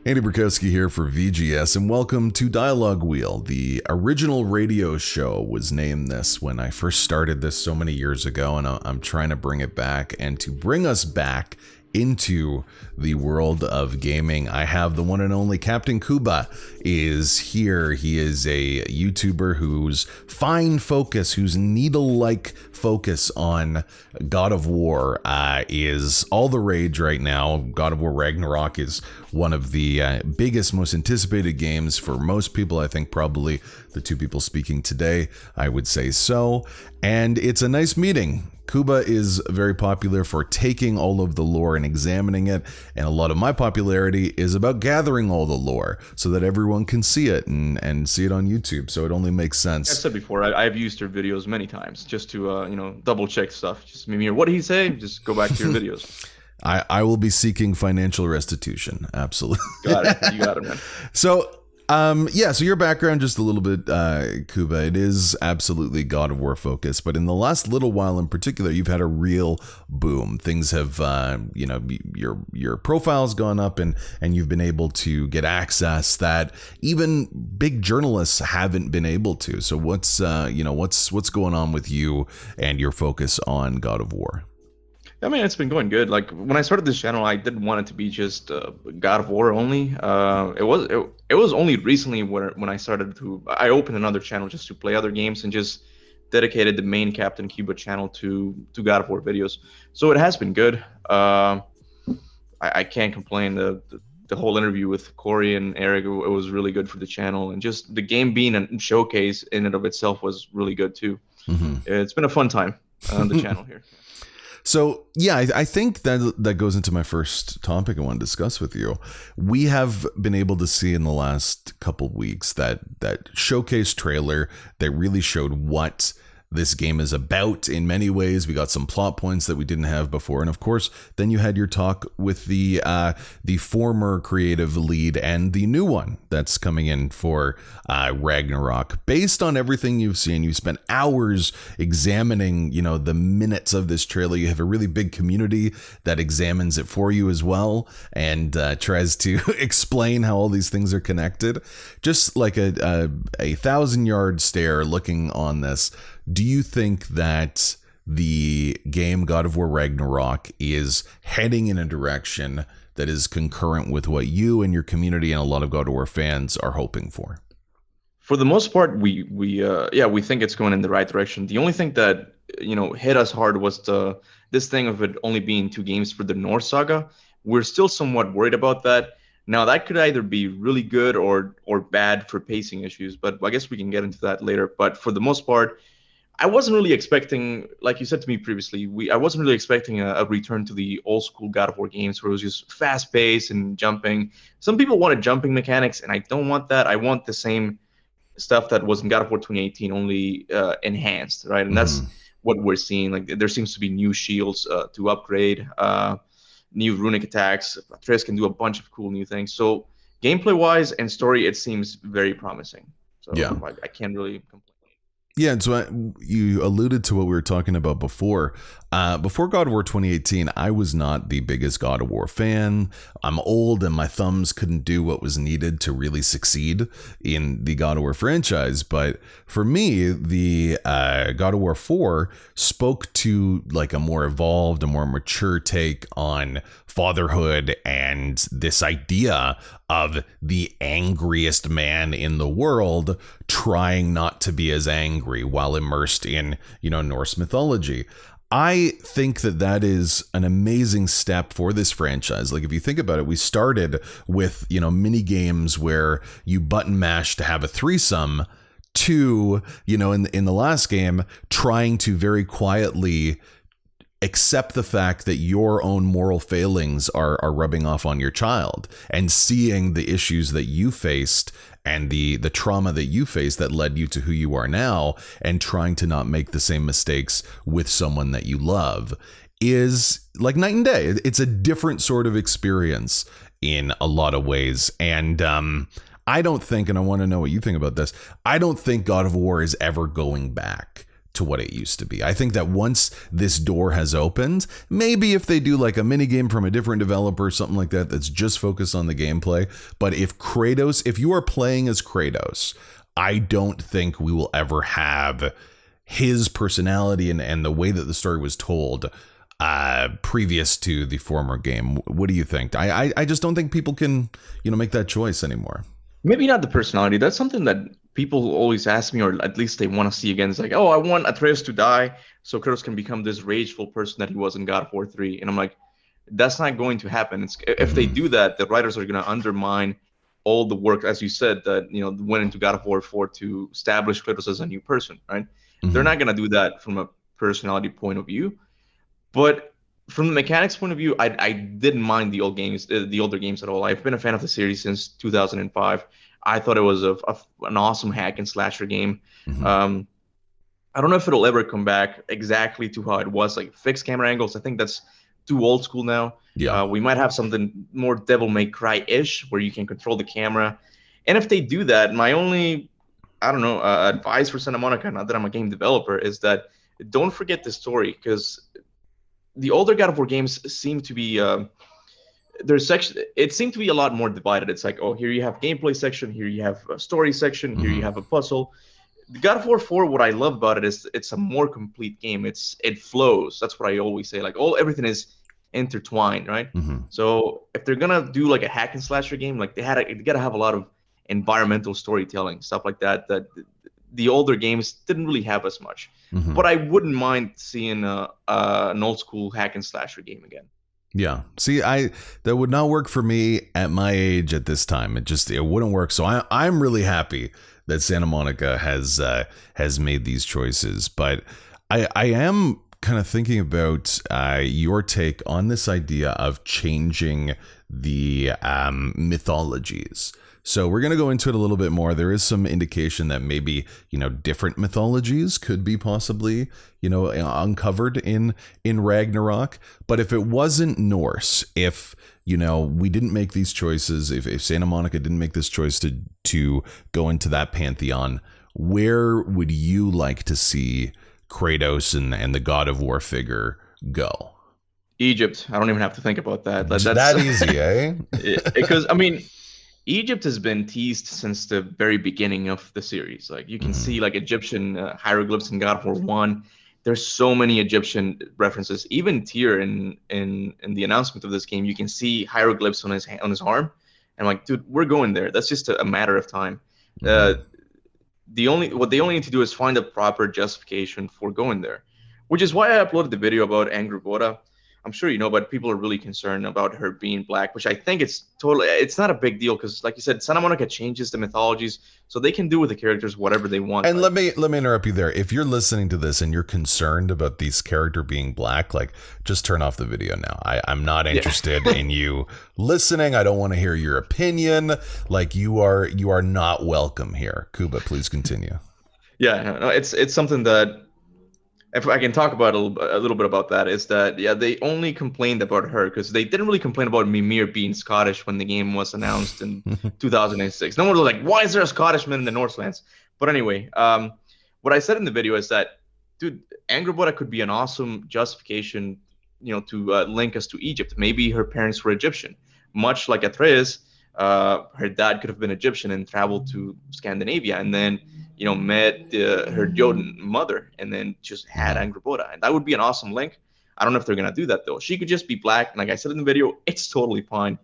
Andy Burkowski here for VGS, and welcome to Dialogue Wheel. The original radio show was named this when I first started this so many years ago, and I'm trying to bring it back. And to bring us back into the world of gaming, I have the one and only Kaptain Kuba is here. He is a YouTuber whose fine focus, whose needle-like focus on God of War is all the rage right now. God of War Ragnarok is one of the biggest, most anticipated games for most people. I think probably the two people speaking today, I would say so. And it's a nice meeting. Kuba is very popular for taking all of the lore and examining it, and a lot of my popularity is about gathering all the lore so that everyone can see it and see it on YouTube. So it only makes sense. I said before, I've used your videos many times just to double check stuff. Just maybe what did he say? Just go back to your videos. I will be seeking financial restitution. Absolutely. Got it. You got it, man. So so your background, just a little bit, Kuba, it is absolutely God of War focused, but in the last little while in particular, you've had a real boom. Things have, your profile's gone up and you've been able to get access that even big journalists haven't been able to. So what's going on with you and your focus on God of War? I mean, it's been going good. Like when I started this channel, I didn't want it to be just God of War only. It was only recently when I opened another channel just to play other games and just dedicated the main Kaptain Kuba channel to God of War videos. So it has been good. I can't complain. The whole interview with Corey and Eric, it was really good for the channel, and just the game being a showcase in and of itself was really good too. Mm-hmm. It's been a fun time on the channel here. So, yeah, I think that goes into my first topic I want to discuss with you. We have been able to see in the last couple weeks that showcase trailer that really showed what this game is about in many ways. We got some plot points that we didn't have before. And of course, then you had your talk with the former creative lead and the new one that's coming in for Ragnarok. Based on everything you've seen, you spent hours examining, the minutes of this trailer. You have a really big community that examines it for you as well and tries to explain how all these things are connected. Just like a 1,000-yard stare looking on this. Do you think that the game God of War Ragnarok is heading in a direction that is concurrent with what you and your community and a lot of God of War fans are hoping for? For the most part, we think it's going in the right direction. The only thing that hit us hard was this thing of it only being 2 games for the Norse saga. We're still somewhat worried about that. Now, that could either be really good or bad for pacing issues, but I guess we can get into that later. But for the most part, I wasn't really expecting, like you said to me previously, I wasn't really expecting a return to the old school God of War games where it was just fast paced and jumping. Some people wanted jumping mechanics, and I don't want that. I want the same stuff that was in God of War 2018, only enhanced, right? And that's what we're seeing. Like there seems to be new shields to upgrade, new runic attacks. Atreus can do a bunch of cool new things. So gameplay wise and story, it seems very promising. So yeah, I can't really complain. Yeah, and so you alluded to what we were talking about before. Before God of War 2018, I was not the biggest God of War fan. I'm old and my thumbs couldn't do what was needed to really succeed in the God of War franchise. But for me, the God of War 4 spoke to like a more evolved, a more mature take on fatherhood and this idea of the angriest man in the world trying not to be as angry while immersed in, Norse mythology. I think that is an amazing step for this franchise. Like if you think about it, we started with, mini games where you button mash to have a threesome to, in the last game, trying to very quietly accept the fact that your own moral failings are rubbing off on your child and seeing the issues that you faced and the trauma that you faced that led you to who you are now and trying to not make the same mistakes with someone that you love is like night and day. It's a different sort of experience in a lot of ways. And I don't think, and I want to know what you think about this, I don't think God of War is ever going back to what it used to be. I think that once this door has opened, maybe if they do like a mini game from a different developer, something like that, that's just focused on the gameplay. But if you are playing as Kratos, I don't think we will ever have his personality and the way that the story was told previous to the former game. What do you think? I just don't think people can, make that choice anymore. Maybe not the personality. That's something that people always ask me, or at least they want to see again. It's like, oh, I want Atreus to die so Kratos can become this rageful person that he was in God of War 3. And I'm like, that's not going to happen. If they do that, the writers are going to undermine all the work, as you said, that went into God of War 4 to establish Kratos as a new person, right? They're not going to do that from a personality point of view. But from the mechanics point of view, I didn't mind the older games at all. I've been a fan of the series since 2005. I thought it was an awesome hack and slasher game. I don't know if it'll ever come back exactly to how it was, like fixed camera angles. I think that's too old school now. Yeah. We might have something more Devil May Cry-ish where you can control the camera. And if they do that, my only, advice for Santa Monica, not that I'm a game developer, is that don't forget the story, because the older God of War games seem to be it seemed to be a lot more divided. It's like, oh, here you have gameplay section, here you have a story section, here you have a puzzle. The God of War 4, what I love about it is it's a more complete game. It flows. That's what I always say. Like everything is intertwined, right? So if they're gonna do like a hack and slasher game, like they gotta have a lot of environmental storytelling, stuff like that the older games didn't really have as much. But I wouldn't mind seeing an old school hack and slasher game again. Yeah. See, that would not work for me at my age at this time. It wouldn't work. So I'm really happy that Santa Monica has made these choices. But I am kind of thinking about your take on this idea of changing the mythologies. So we're going to go into it a little bit more. There is some indication that maybe, different mythologies could be possibly, uncovered in Ragnarok. But if it wasn't Norse, if, we didn't make these choices, if Santa Monica didn't make this choice to go into that pantheon, where would you like to see Kratos and the God of War figure go? Egypt. I don't even have to think about that. That's that easy, eh? Because, Egypt has been teased since the very beginning of the series. Like you can see like Egyptian hieroglyphs in God of War 1. There's so many Egyptian references. Even Tyr in the announcement of this game, you can see hieroglyphs on his arm. And I'm like, dude, we're going there. That's just a matter of time. What they only need to do is find a proper justification for going there, which is why I uploaded the video about Angrboda. I'm sure but people are really concerned about her being black, which I think it's not a big deal, because like you said, Santa Monica changes the mythologies, so they can do with the characters whatever they want. And let me interrupt you there. If you're listening to this and you're concerned about this character being black, like just turn off the video now. I'm not interested in you listening. I don't want to hear your opinion. Like you are not welcome here. Kuba, please continue. Yeah, no, it's something that, if I can talk about a little bit about that, is that, they only complained about her because they didn't really complain about Mimir being Scottish when the game was announced in 2006. No one was like, why is there a Scottish man in the Northlands? But anyway, what I said in the video is that, dude, Angrboda could be an awesome justification, to link us to Egypt. Maybe her parents were Egyptian. Much like Atreus, her dad could have been Egyptian and traveled to Scandinavia, and then met her Jotun mother, and then just had Angrboda. And that would be an awesome link. I don't know if they're going to do that, though. She could just be black. And like I said in the video, it's totally fine.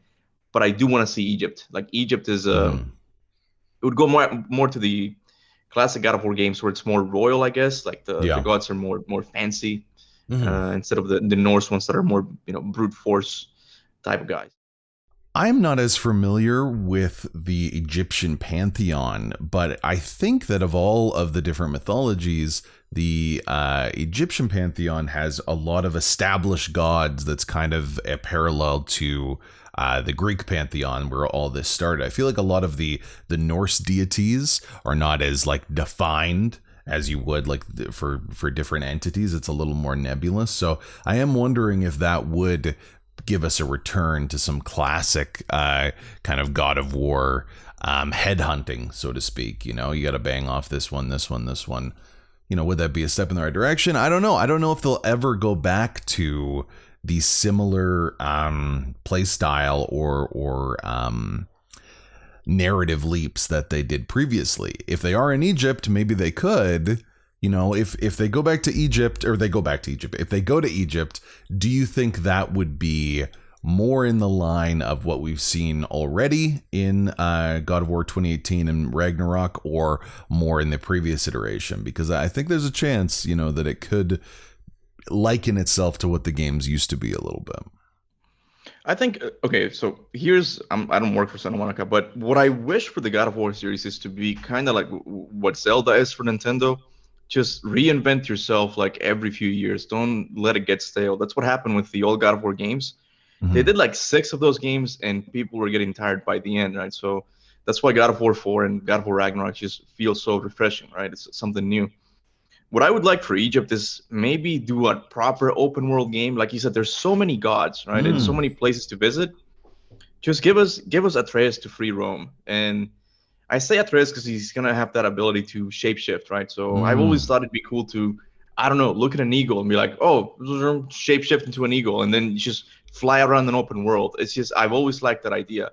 But I do want to see Egypt. Like, Egypt is it would go more to the classic God of War games where it's more royal, I guess. Like the gods are more fancy instead of the Norse ones that are more, brute force type of guys. I'm not as familiar with the Egyptian pantheon, but I think that of all of the different mythologies, the Egyptian pantheon has a lot of established gods that's kind of a parallel to the Greek pantheon where all this started. I feel like a lot of the Norse deities are not as like defined as you would like for different entities. It's a little more nebulous. So I am wondering if that would give us a return to some classic kind of God of War headhunting, so to speak. You got to bang off this one. would that be a step in the right direction? I don't know. I don't know if they'll ever go back to the similar play style or narrative leaps that they did previously. If they are in Egypt, maybe they could. If they go back to Egypt, or they go back to Egypt, if they go to Egypt, do you think that would be more in the line of what we've seen already in God of War 2018 and Ragnarok, or more in the previous iteration? Because I think there's a chance, that it could liken itself to what the games used to be a little bit. I think, okay, so here's, I don't work for Santa Monica, but what I wish for the God of War series is to be kind of like what Zelda is for Nintendo. Just reinvent yourself like every few years. Don't let it get stale. That's what happened with the old God of War games. Mm-hmm. They did like 6 of those games, and people were getting tired by the end, right? So that's why God of War 4 and God of War Ragnarok just feel so refreshing, right? It's something new. What I would like for Egypt is maybe do a proper open world game. Like you said, there's so many gods, right? And so many places to visit. Just give us Atreus to free roam. And I say Atreus because he's gonna have that ability to shapeshift, right? So I've always thought it'd be cool to, I don't know, look at an eagle and be like, oh, shapeshift into an eagle, and then you just fly around an open world. It's just, I've always liked that idea.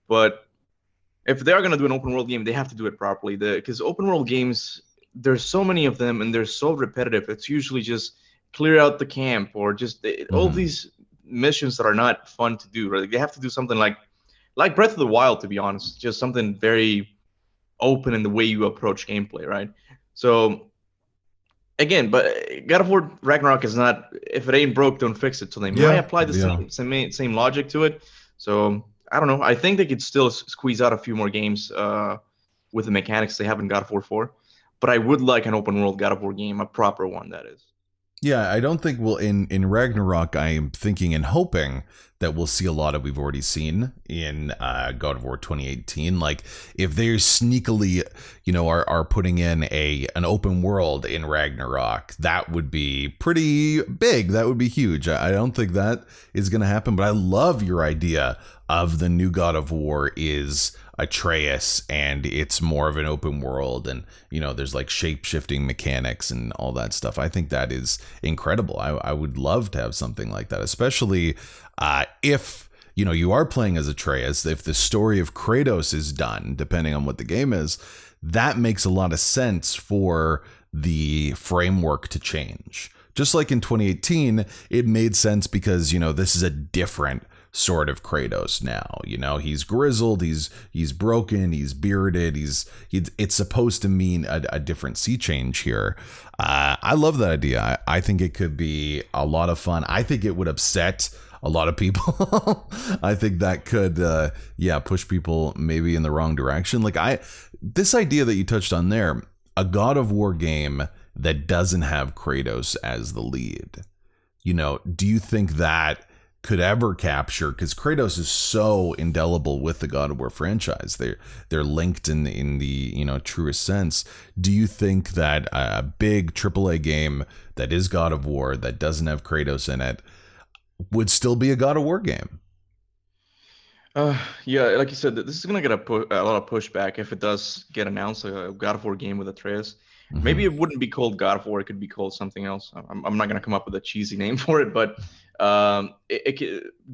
But if they are gonna do an open world game, they have to do it properly. Because open world games, there's so many of them and they're so repetitive. It's usually just clear out the camp, or just all these missions that are not fun to do, right? They have to do something like Breath of the Wild, to be honest, just something very open in the way you approach gameplay, right? So again, but God of War Ragnarok is not, if it ain't broke, don't fix it. So they might apply the same logic to it. So I don't know. I think they could still squeeze out a few more games with the mechanics they have in God of War 4. But I would like an open world God of War game, a proper one, that is. Yeah, I don't think in Ragnarok, I am thinking and hoping that we'll see a lot of we've already seen in God of War 2018. Like, if they're sneakily, are putting in an open world in Ragnarok, that would be pretty big. That would be huge. I don't think that is going to happen, but I love your idea of the new God of War is Atreus, and it's more of an open world, and there's like shape-shifting mechanics and all that stuff. I think that is incredible. I would love to have something like that, especially if you are playing as Atreus. If the story of Kratos is done, depending on what the game is, that makes a lot of sense for the framework to change. Just like in 2018, it made sense because this is a different sort of Kratos now. He's grizzled, he's broken, he's bearded, it's supposed to mean a different sea change here. I love that idea. I think it could be a lot of fun. I think it would upset a lot of people. I think that could push people maybe in the wrong direction. Like this idea that you touched on there, a God of War game that doesn't have Kratos as the lead. Do you think that could ever capture, because Kratos is so indelible with the God of War franchise, they're linked in the truest sense. Do you think that a big AAA game that is God of War that doesn't have Kratos in it would still be a God of War game? Yeah, like you said, this is gonna get a lot of pushback if it does get announced, a God of War game with Atreus. Maybe it wouldn't be called God of War; it could be called something else. I'm not gonna come up with a cheesy name for it, but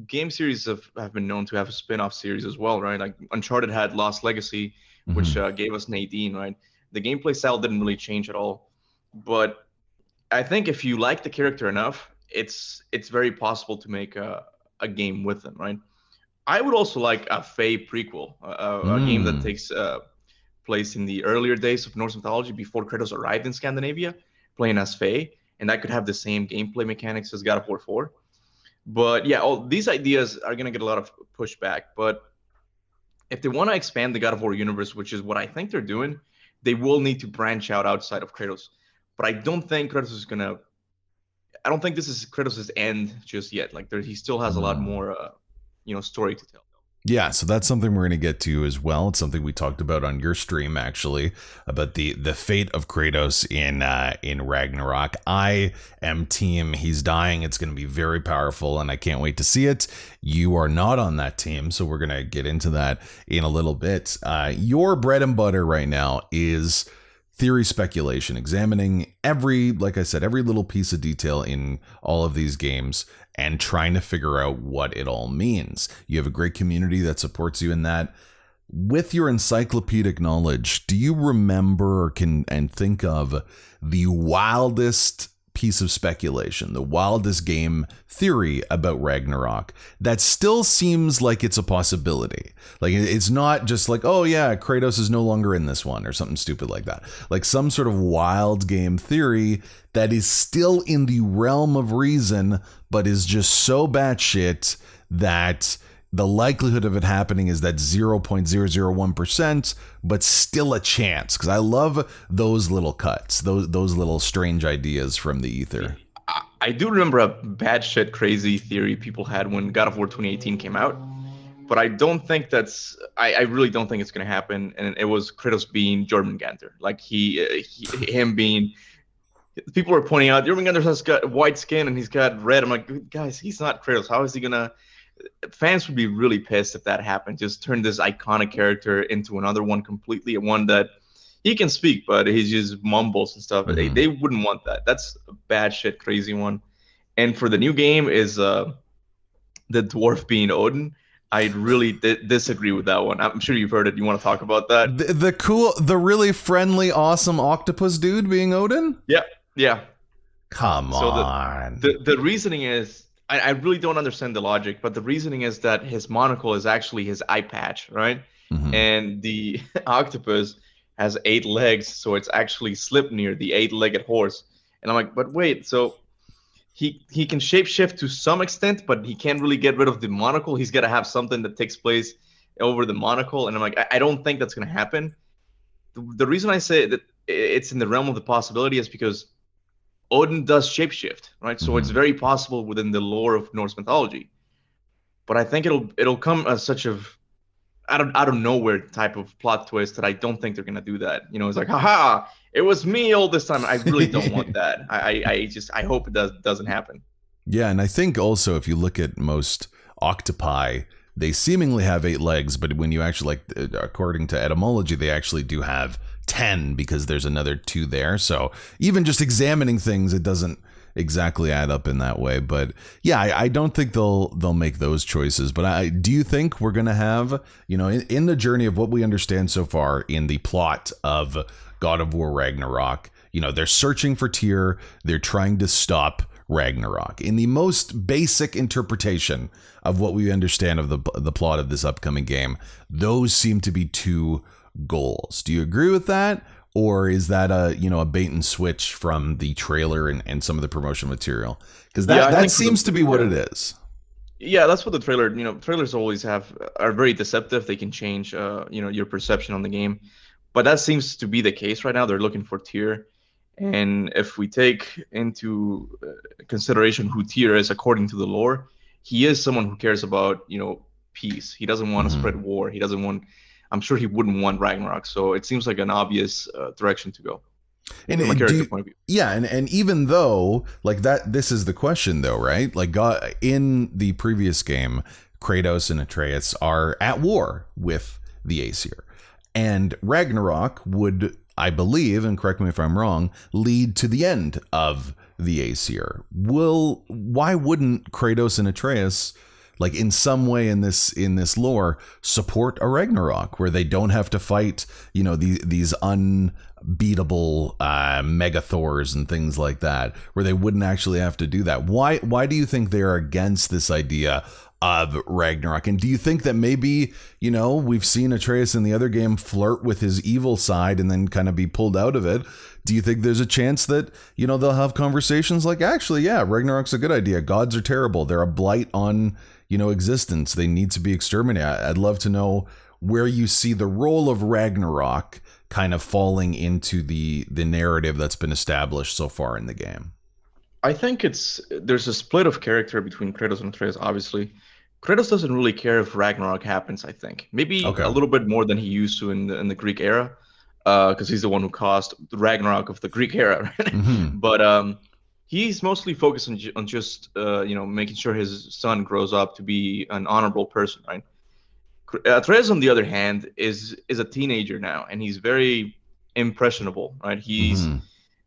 game series have been known to have a spin-off series as well, right? Like Uncharted had Lost Legacy, which gave us Nadine, right? The gameplay style didn't really change at all, but I think if you like the character enough, it's very possible to make a game with them, right? I would also like a Fae prequel, a game that takes place in the earlier days of Norse mythology before Kratos arrived in Scandinavia, playing as Fae, and that could have the same gameplay mechanics as God of War 4. But yeah, all these ideas are going to get a lot of pushback. But if they want to expand the God of War universe, which is what I think they're doing, they will need to branch out outside of Kratos. But I don't think Kratos is going to... I don't think this is Kratos' end just yet. Like, he still has a lot more, story to tell. Yeah, so that's something we're going to get to as well. It's something we talked about on your stream, actually, about the fate of Kratos in Ragnarok. I am team he's dying. It's going to be very powerful, and I can't wait to see it. You are not on that team, so we're going to get into that in a little bit. Your bread and butter right now is theory speculation, examining like I said, every little piece of detail in all of these games and trying to figure out what it all means. You have a great community that supports you in that. With your encyclopedic knowledge, do you remember or and think of the wildest piece of speculation, the wildest game theory about Ragnarok that still seems like it's a possibility? Like, it's not just like, oh yeah, Kratos is no longer in this one or something stupid like that. Like some sort of wild game theory that is still in the realm of reason, but is just so batshit that the likelihood of it happening is that 0.001%, but still a chance. Because I love those little cuts, those little strange ideas from the ether. I do remember a batshit crazy theory people had when God of War 2018 came out, but I don't think I really don't think it's going to happen. And it was Kratos being Jormungandr. Like him being. People were pointing out Jormungandr has got white skin and he's got red. I'm like, guys, he's not Kratos. How is he gonna? Fans would be really pissed if that happened. Just turn this iconic character into another one completely, one that he can speak, but he just mumbles and stuff. Mm-hmm. They wouldn't want that. That's a bad shit, crazy one. And for the new game is the dwarf being Odin. I really disagree with that one. I'm sure you've heard it. You want to talk about that? The really friendly, awesome octopus dude being Odin? Yeah. Come on. The reasoning is, I really don't understand the logic, but the reasoning is that his monocle is actually his eye patch, right? Mm-hmm. And the octopus has 8 legs, so it's actually Sleipnir, the 8-legged horse. And I'm like, but wait, so he can shapeshift to some extent, but he can't really get rid of the monocle. He's got to have something that takes place over the monocle. And I'm like, I don't think that's going to happen. The reason I say that it's in the realm of the possibility is because Odin does shapeshift, right? So it's very possible within the lore of Norse mythology. But I think it'll come as such a out of nowhere type of plot twist that I don't think they're gonna do that. You know, it's like, haha, it was me all this time. I really don't want that. I hope it doesn't happen. Yeah, and I think also if you look at most octopi, they seemingly have 8 legs, but when you actually, like, according to etymology, they actually do have 10 because there's another 2 there. So even just examining things, it doesn't exactly add up in that way. But yeah, I don't think they'll make those choices. But do you think we're gonna have, you know, in the journey of what we understand so far in the plot of God of War Ragnarok, you know, they're searching for Tyr, they're trying to stop Ragnarok. In the most basic interpretation of what we understand of the plot of this upcoming game, those seem to be 2 goals. Do you agree with that? Or is that a bait and switch from the trailer and some of the promotional material? Because that seems to be what it is. Yeah, that's what the trailer, trailers always are very deceptive. They can change, your perception on the game. But that seems to be the case right now. They're looking for Tyr. And if we take into consideration who Tyr is according to the lore, he is someone who cares about, peace. He doesn't want to spread war. I'm sure he wouldn't want Ragnarok. So it seems like an obvious direction to go. And from a character point of view. Yeah, and even though, like, that, this is the question though, right? Like, God, in the previous game, Kratos and Atreus are at war with the Aesir. And Ragnarok would, I believe, and correct me if I'm wrong, lead to the end of the Aesir. Why wouldn't Kratos and Atreus, like, in some way in this lore, support a Ragnarok where they don't have to fight, these unbeatable mega Thors and things like that, where they wouldn't actually have to do that? Why do you think they're against this idea of Ragnarok? And do you think that maybe, we've seen Atreus in the other game flirt with his evil side and then kind of be pulled out of it? Do you think there's a chance that, they'll have conversations like, actually, yeah, Ragnarok's a good idea. Gods are terrible. They're a blight on, existence. They need to be exterminated. I'd love to know where you see the role of Ragnarok kind of falling into the narrative that's been established so far in the game. I think there's a split of character between Kratos and Atreus, obviously. Kratos doesn't really care if Ragnarok happens, I think. Maybe a little bit more than he used to in the Greek era, because he's the one who caused the Ragnarok of the Greek era. Right? Mm-hmm. But he's mostly focused on just making sure his son grows up to be an honorable person, right? Atreus, on the other hand, is a teenager now, and he's very impressionable, right? Hmm.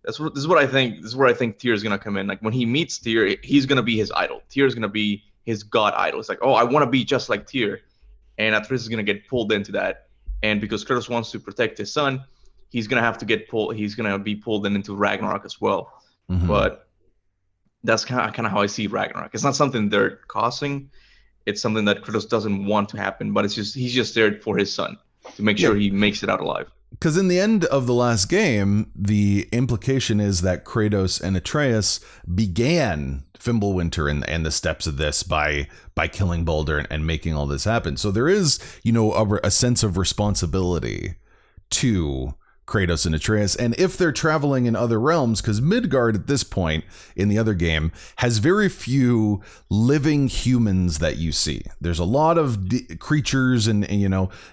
This is what I think. This is where I think Tyr is gonna come in. Like when he meets Tyr, he's gonna be his idol. Tyr is gonna be his god idol. It's like, oh, I want to be just like Tyr, and Atreus is gonna get pulled into that. And because Kratos wants to protect his son, he's gonna have to get pulled. He's gonna be pulled into Ragnarok as well. Hmm. But that's kind of how I see Ragnarok. It's not something they're causing. It's something that Kratos doesn't want to happen. But it's just he's just there for his son to make Yeah, sure he makes it out alive. because in the end of the last game, the implication is that Kratos and Atreus began Fimbulwinter and the steps of this by killing Baldur and making all this happen. So there is, a sense of responsibility to Kratos and Atreus. And if they're traveling in other realms, because Midgard at this point in the other game has very few living humans that you see. There's a lot of creatures and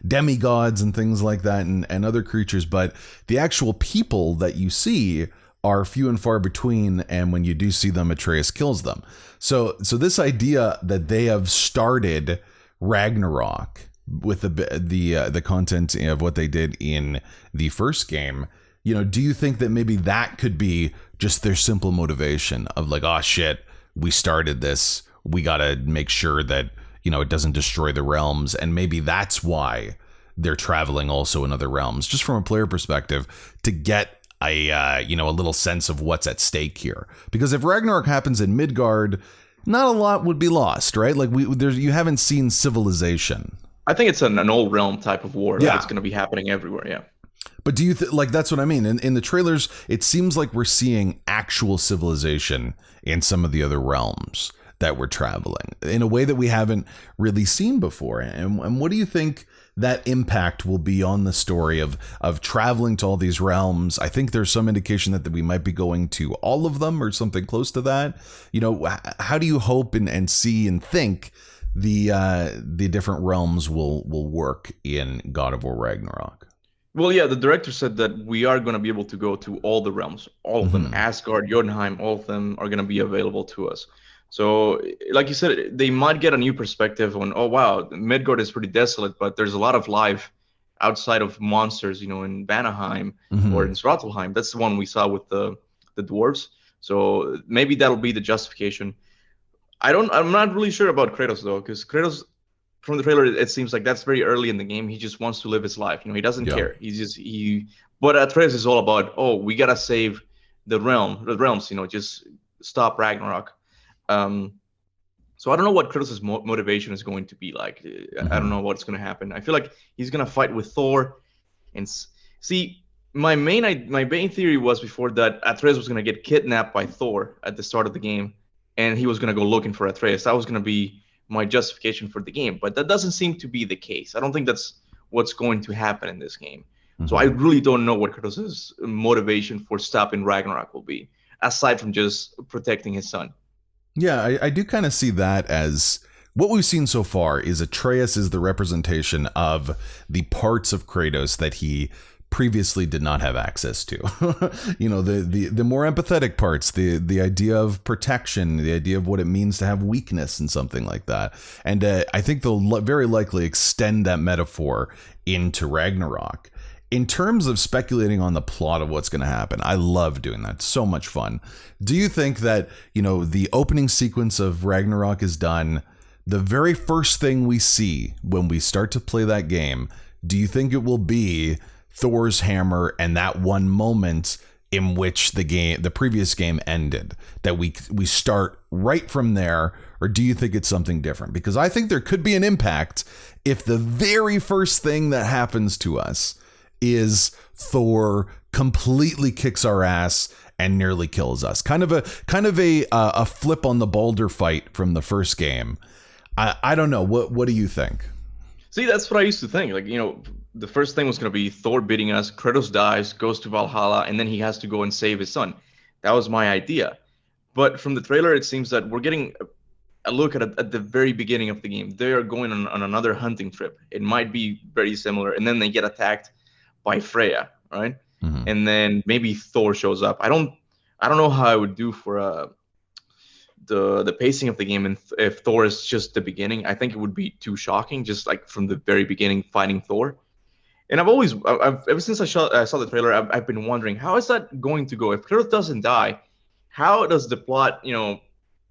demigods and things like that and other creatures, but the actual people that you see are few and far between, and when you do see them, Atreus kills them. So this idea that they have started Ragnarok with the content of what they did in the first game, do you think that maybe that could be just their simple motivation of like, oh shit, we started this, we gotta make sure that it doesn't destroy the realms, and maybe that's why they're traveling also in other realms, just from a player perspective, to get a little sense of what's at stake here. Because if Ragnarok happens in Midgard, not a lot would be lost, right? Like you haven't seen civilization. I think it's an old realm type of war Yeah. that's going to be happening everywhere. Yeah. But do you like that's what I mean? In the trailers, it seems like we're seeing actual civilization in some of the other realms that we're traveling in a way that we haven't really seen before. And what do you think that impact will be on the story of traveling to all these realms? I think there's some indication that we might be going to all of them or something close to that. How do you hope and see and think the different realms will work in God of War Ragnarok? Well, yeah, the director said that we are going to be able to go to all the realms, all of them. Mm-hmm. Asgard, Jotunheim, all of them are going to be available to us. So, like you said, they might get a new perspective on, oh, wow, Midgard is pretty desolate, but there's a lot of life outside of monsters, in Vanaheim or in Mm-hmm. Svartalheim. That's the one we saw with the dwarves. So maybe that'll be the justification. I'm not really sure about Kratos though, because Kratos from the trailer it seems like that's very early in the game. He just wants to live his life. He doesn't Yeah. care. But Atreus is all about, oh, we gotta save the realms. Just stop Ragnarok. Um, so I don't know what Kratos' motivation is going to be like. I don't Mm-hmm. know what's going to happen. I feel like he's gonna fight with Thor, and see, my main theory was before that Atreus was gonna get kidnapped by Thor at the start of the game, and he was gonna go looking for Atreus. That was gonna be my justification for the game, but that doesn't seem to be the case. I don't think that's what's going to happen in this game. So I Mm-hmm. really don't know what Kratos' motivation for stopping Ragnarok will be, aside from just protecting his son. Yeah, I do kind of see that as what we've seen so far is Atreus is the representation of the parts of Kratos that he previously did not have access to. The more empathetic parts, the idea of protection, the idea of what it means to have weakness and something like that. And I think they'll very likely extend that metaphor into Ragnarok. In terms of speculating on the plot of what's going to happen, I love doing that. It's so much fun. Do you think that, the opening sequence of Ragnarok is done? The very first thing we see when we start to play that game, do you think it will be Thor's hammer and that one moment in which the previous game ended, that we start right from there? Or do you think it's something different? Because I think there could be an impact if the very first thing that happens to us is Thor completely kicks our ass and nearly kills us. Kind of a flip on the Baldur fight from the first game. I don't know. What do you think? See, that's what I used to think. Like, the first thing was going to be Thor beating us, Kratos dies, goes to Valhalla, and then he has to go and save his son. That was my idea. But from the trailer, it seems that we're getting a look at the very beginning of the game. They are going on another hunting trip. It might be very similar, and then they get attacked by Freya, right? Mm-hmm. And then maybe Thor shows up. I don't know how I would do for the pacing of the game, and if Thor is just the beginning. I think it would be too shocking, just like from the very beginning fighting Thor. And I've ever since I saw the trailer, I've been wondering how is that going to go? If Kratos doesn't die, how does the plot,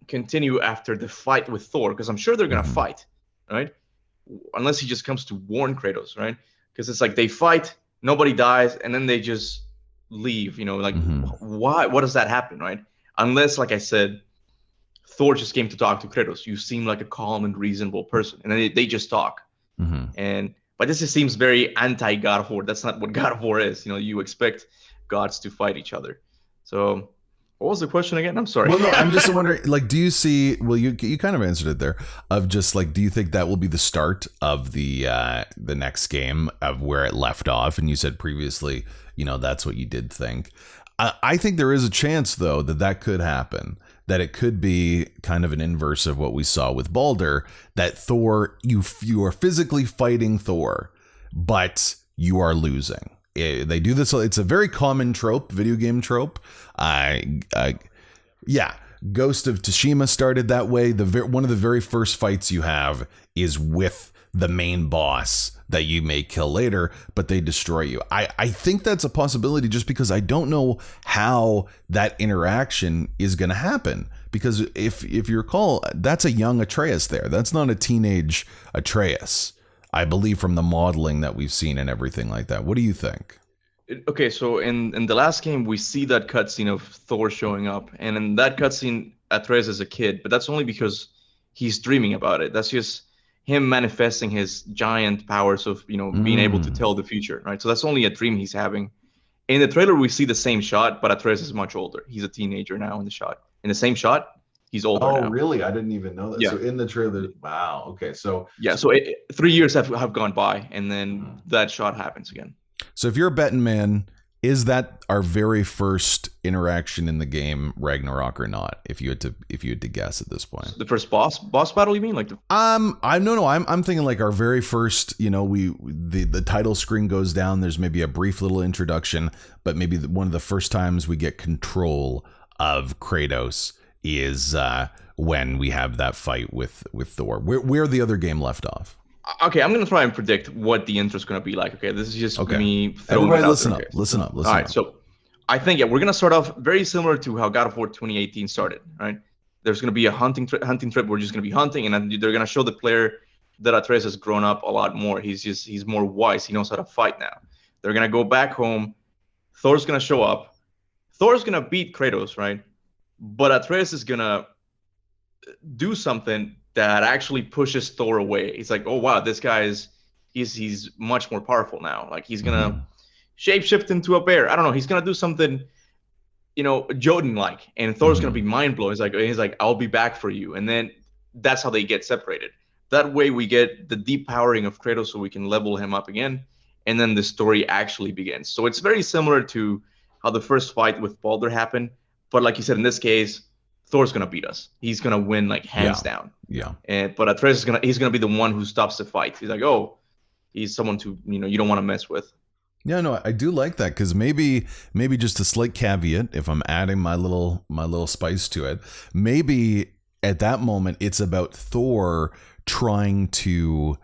continue after the fight with Thor? Because I'm sure they're gonna Mhm. fight, right? Unless he just comes to warn Kratos, right? Because it's like they fight, nobody dies, and then they just leave. Like Mhm. why? What does that happen, right? Unless, like I said, Thor just came to talk to Kratos. You seem like a calm and reasonable person, and then they just talk. Mhm. And but this just seems very anti God of War. That's not what God of War is. You expect gods to fight each other. So, what was the question again? I'm sorry. Well, no, I'm just wondering, like, do you see, well, you kind of answered it there, of just like, do you think that will be the start of the next game of where it left off? And you said previously, that's what you did think. I think there is a chance, though, that could happen. That it could be kind of an inverse of what we saw with Baldur, that Thor, you are physically fighting Thor, but you are losing. They do this. It's a very common trope, video game trope. I yeah, Ghost of Tsushima started that way. One of the very first fights you have is with the main boss that you may kill later, but they destroy you. I think that's a possibility just because I don't know how that interaction is going to happen. Because if you recall, that's a young Atreus there. That's not a teenage Atreus, I believe, from the modeling that we've seen and everything like that. What do you think? Okay, so in the last game, we see that cutscene of Thor showing up, and in that cutscene, Atreus is a kid, but that's only because he's dreaming about it. That's just him manifesting his giant powers of being able to Mm. tell the future, right? So that's only a dream he's having. In the trailer, we see the same shot, but Atreus is much older. He's a teenager now in the shot. In the same shot, he's older Oh, now. really? I didn't even know that. Yeah, So in the trailer, wow. Okay, so yeah. So 3 years have gone by, and then that shot happens again. So if you're a betting man, is that our very first interaction in the game Ragnarok or not? If you had to guess at this point. The first boss battle, you mean? Like I'm thinking like our very first, the title screen goes down, there's maybe a brief little introduction, but maybe one of the first times we get control of Kratos is when we have that fight with Thor. Where the other game left off. Okay, I'm gonna try and predict what the intro is gonna be like. Okay, this is just Okay. me throwing Everybody it out listen there. up. Okay. Listen up. All right, so I think we're gonna start off very similar to how God of War 2018 started. Right, there's gonna be a hunting trip. We're just gonna be hunting, and then they're gonna show the player that Atreus has grown up a lot more. He's more wise. He knows how to fight now. They're gonna go back home. Thor's gonna show up. Thor's gonna beat Kratos, right? But Atreus is gonna do something that actually pushes Thor away. He's like, oh wow, this guy is he's much more powerful now. Like he's gonna shapeshift into a bear. I don't know. He's gonna do something, Jotun like, and Thor's gonna be mind blown. He's like, I'll be back for you, and then that's how they get separated. That way, we get the deep powering of Kratos, so we can level him up again, and then the story actually begins. So it's very similar to how the first fight with Baldur happened, but like you said, in this case, Thor's gonna beat us. He's gonna win like hands down. Yeah. But Atreus he's gonna be the one who stops the fight. He's like, oh, he's someone to you don't want to mess with. Yeah, no, I do like that because maybe just a slight caveat, if I'm adding my little spice to it, maybe at that moment it's about Thor trying to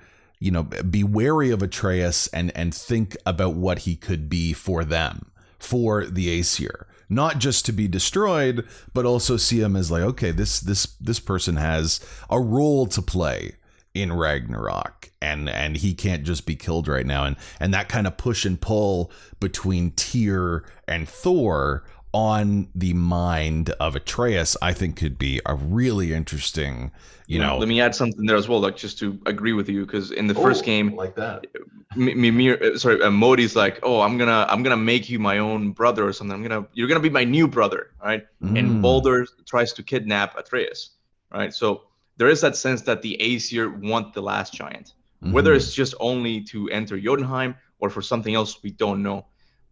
be wary of Atreus and think about what he could be for them, for the Aesir. Not just to be destroyed, but also see him as like, okay, this person has a role to play in Ragnarok, and he can't just be killed right now, and that kind of push and pull between Tyr and Thor on the mind of Atreus, I think could be a really interesting, Let me add something there as well, like just to agree with you, because in the first game, like that, Modi's like, oh, I'm gonna make you my own brother or something. You're gonna be my new brother, right? And Baldur tries to kidnap Atreus, right? So there is that sense that the Aesir want the last giant, whether it's just only to enter Jotunheim or for something else we don't know.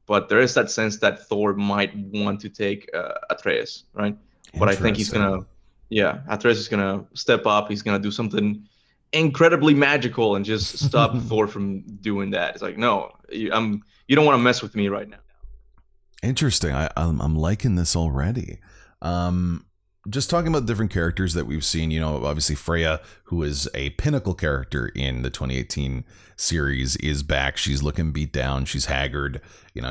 But there is that sense that Thor might want to take Atreus, right? But I think Atreus is gonna step up. He's gonna do something incredibly magical and just stop Thor from doing that. It's like, no, you don't want to mess with me right now. Interesting. I'm liking this already. just talking about different characters that we've seen, obviously Freya, who is a pinnacle character in the 2018 series, is back. She's looking beat down. She's haggard.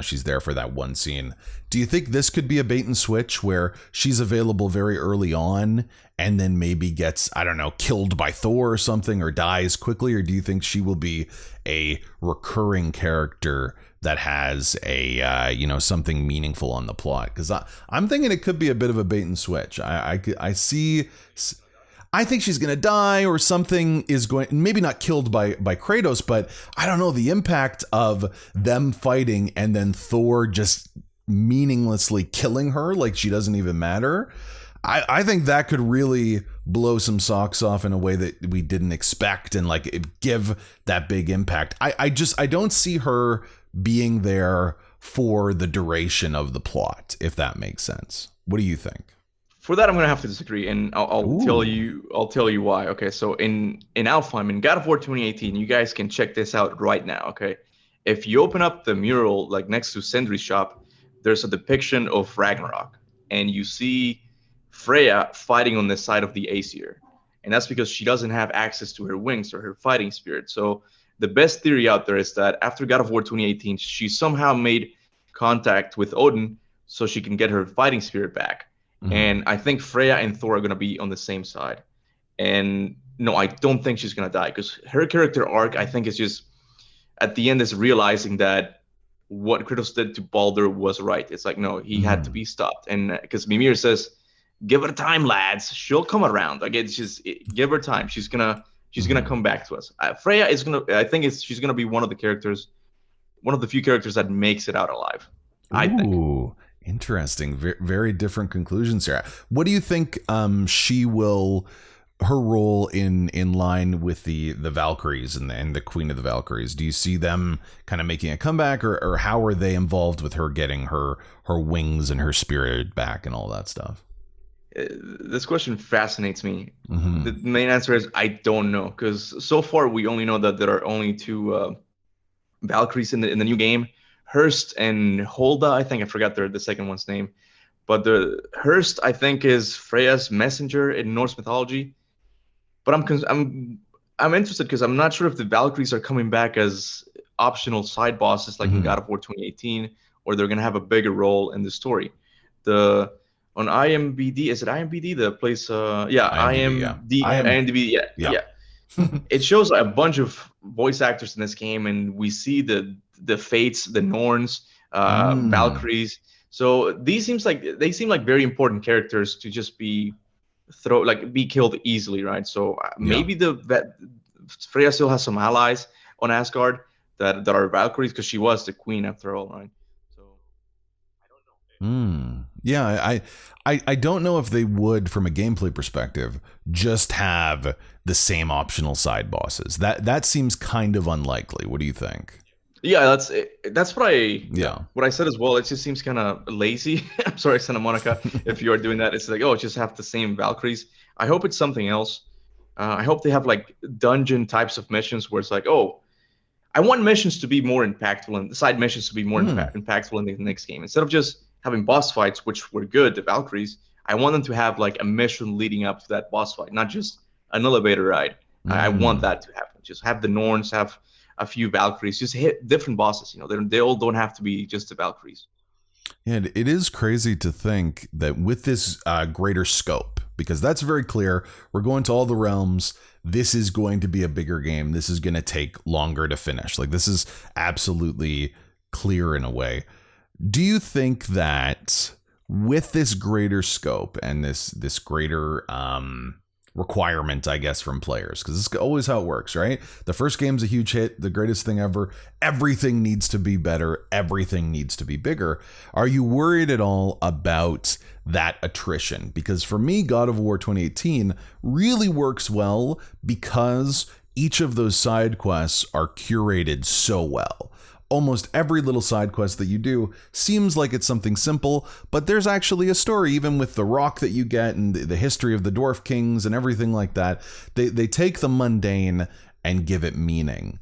She's there for that one scene. Do you think this could be a bait and switch where she's available very early on and then maybe gets, I don't know, killed by Thor or something, or dies quickly? Or do you think she will be a recurring character that has a something meaningful on the plot? Because I'm thinking it could be a bit of a bait and switch. I think she's gonna die, or something is going, maybe not killed by Kratos, but I don't know, the impact of them fighting and then Thor just meaninglessly killing her like she doesn't even matter. I think that could really blow some socks off in a way that we didn't expect, and like give that big impact. I don't see her being there for the duration of the plot, if that makes sense. What do you think? For that, I'm gonna have to disagree, and I'll tell you why. Okay, so in Alfheim, in God of War 2018, you guys can check this out right now. Okay, if you open up the mural like next to Sindri's shop, there's a depiction of Ragnarok, and you see Freya fighting on the side of the Aesir, and that's because she doesn't have access to her wings or her fighting spirit. So the best theory out there is that after God of War 2018, she somehow made contact with Odin so she can get her fighting spirit back. Mm-hmm. And I think Freya and Thor are going to be on the same side. And no, I don't think she's going to die, because her character arc, I think, is just at the end is realizing that what Kratos did to Baldur was right. It's like, no, he had to be stopped. And because Mimir says, give her time, lads. She'll come around. Like, it's just give her time. She's gonna come back to us. Freya is gonna. I think she's gonna be one of the few characters that makes it out alive. I think. Ooh, interesting. Very different conclusions here. What do you think? Her role in line with the Valkyries and the Queen of the Valkyries. Do you see them kind of making a comeback, or how are they involved with her getting her wings and her spirit back and all that stuff? This question fascinates me. Mm-hmm. The main answer is I don't know, because so far we only know that there are only two Valkyries in the new game, Hurst and Holda. I think I forgot the second one's name, but the Hurst, I think, is Freya's messenger in Norse mythology. But I'm interested because I'm not sure if the Valkyries are coming back as optional side bosses like in God of War 2018, or they're gonna have a bigger role in the story. On IMDb, is it IMDb? The place, IMDb, yeah. It shows a bunch of voice actors in this game, and we see the Fates, the Norns, Valkyries. So they seem like very important characters to just be killed easily, right? So maybe Freya still has some allies on Asgard that are Valkyries, because she was the queen after all, right? Yeah, I don't know if they would, from a gameplay perspective, just have the same optional side bosses. That seems kind of unlikely. What do you think? Yeah, that's what I said as well. It just seems kind of lazy. I'm sorry, Santa Monica, if you are doing that. It's like, just have the same Valkyries. I hope it's something else. I hope they have like dungeon types of missions where it's like, I want missions to be more impactful, and the side missions to be more impactful in the next game. Instead of just having boss fights, which were good, the Valkyries, I want them to have like a mission leading up to that boss fight, not just an elevator ride. I want that to happen. Just have the Norns, have a few Valkyries, just hit different bosses. They all don't have to be just the Valkyries. Yeah, it is crazy to think that with this greater scope, because that's very clear. We're going to all the realms. This is going to be a bigger game. This is going to take longer to finish. Like, this is absolutely clear in a way. Do you think that with this greater scope and this greater requirement, I guess, from players, because this is always how it works, right? The first game's a huge hit, the greatest thing ever. Everything needs to be better. Everything needs to be bigger. Are you worried at all about that attrition? Because for me, God of War 2018 really works well because each of those side quests are curated so well. Almost every little side quest that you do seems like it's something simple, but there's actually a story, even with the rock that you get and the history of the Dwarf Kings and everything like that. They take the mundane and give it meaning.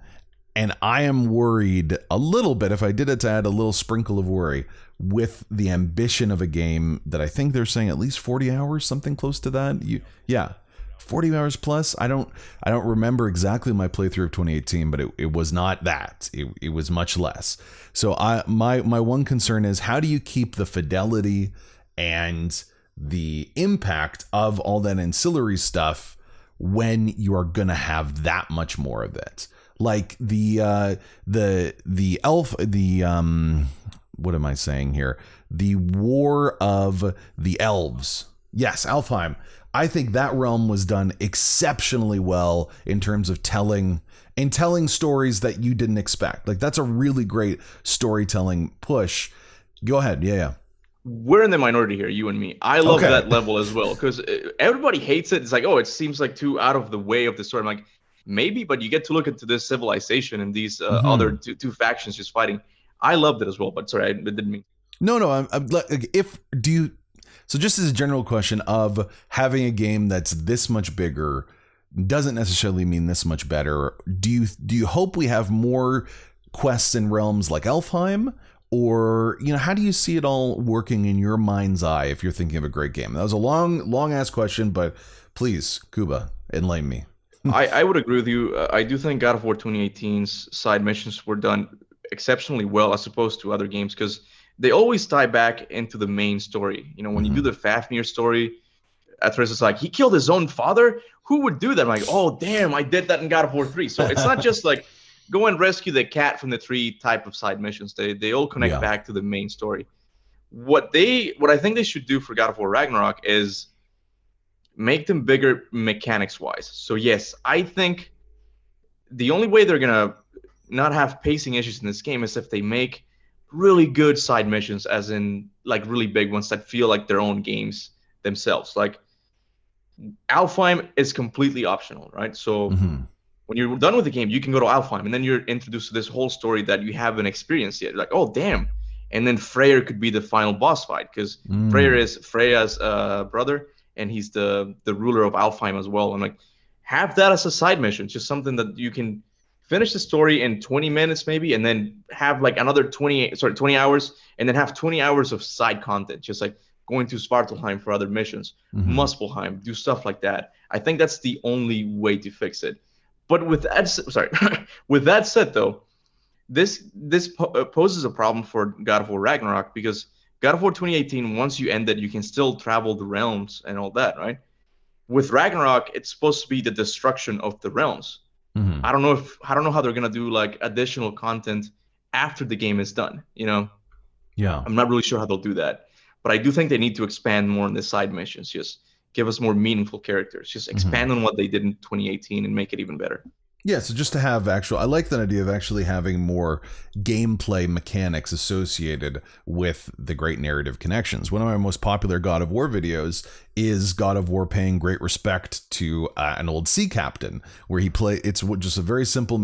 And I am worried a little bit, if I did it to add a little sprinkle of worry, with the ambition of a game that I think they're saying at least 40 hours, something close to that. Yeah, 40 hours plus. I don't remember exactly my playthrough of 2018, but it was not that. It was much less. So my one concern is, how do you keep the fidelity and the impact of all that ancillary stuff when you are gonna have that much more of it? Like the what am I saying here? The War of the Elves. Yes, Alfheim. I think that realm was done exceptionally well in terms of telling stories that you didn't expect. Like, that's a really great storytelling push. Go ahead. Yeah. We're in the minority here, you and me. I love that level as well, because everybody hates it. It's like, oh, it seems like too out of the way of the story. I'm like, maybe, but you get to look into this civilization and these other two factions just fighting. I loved it as well, but sorry, I didn't mean. No. So just as a general question of having a game that's this much bigger doesn't necessarily mean this much better. Do you hope we have more quests and realms like Elfheim? Or, how do you see it all working in your mind's eye if you're thinking of a great game? That was a long ass question, but please, Kuba, enlighten me. I would agree with you. I do think God of War 2018's side missions were done exceptionally well as opposed to other games, because they always tie back into the main story. When you do the Fafnir story, at first it's like, he killed his own father? Who would do that? I'm like, oh, damn, I did that in God of War 3. So it's not just like, go and rescue the cat from the tree type of side missions. They all connect back to the main story. What I think they should do for God of War Ragnarok is make them bigger mechanics wise. So yes, I think the only way they're gonna not have pacing issues in this game is if they make really good side missions, as in like really big ones that feel like their own games themselves. Like Alfheim is completely optional, right? So when you're done with the game, you can go to Alfheim, and then you're introduced to this whole story that you haven't experienced yet. Like, oh, damn. And then Freyr could be the final boss fight, because Freyr is Freya's brother, and he's the ruler of Alfheim as well. And like, have that as a side mission, just something that you can finish the story in 20 minutes maybe, and then have like another 20 hours, and then have 20 hours of side content, just like going to Svartalheim for other missions, Muspelheim, do stuff like that. I think that's the only way to fix it. But with that said, though, this poses a problem for God of War Ragnarok, because God of War 2018, once you end it, you can still travel the realms and all that, right? With Ragnarok, it's supposed to be the destruction of the realms. I don't know how they're gonna do like additional content after the game is done. Yeah, I'm not really sure how they'll do that, but I do think they need to expand more on the side missions. Just give us more meaningful characters. Just expand on what they did in 2018 and make it even better. Yeah, so just to have I like that idea of actually having more gameplay mechanics associated with the great narrative connections. One of my most popular God of War videos is God of War paying great respect to an old sea captain, where it's just a very simple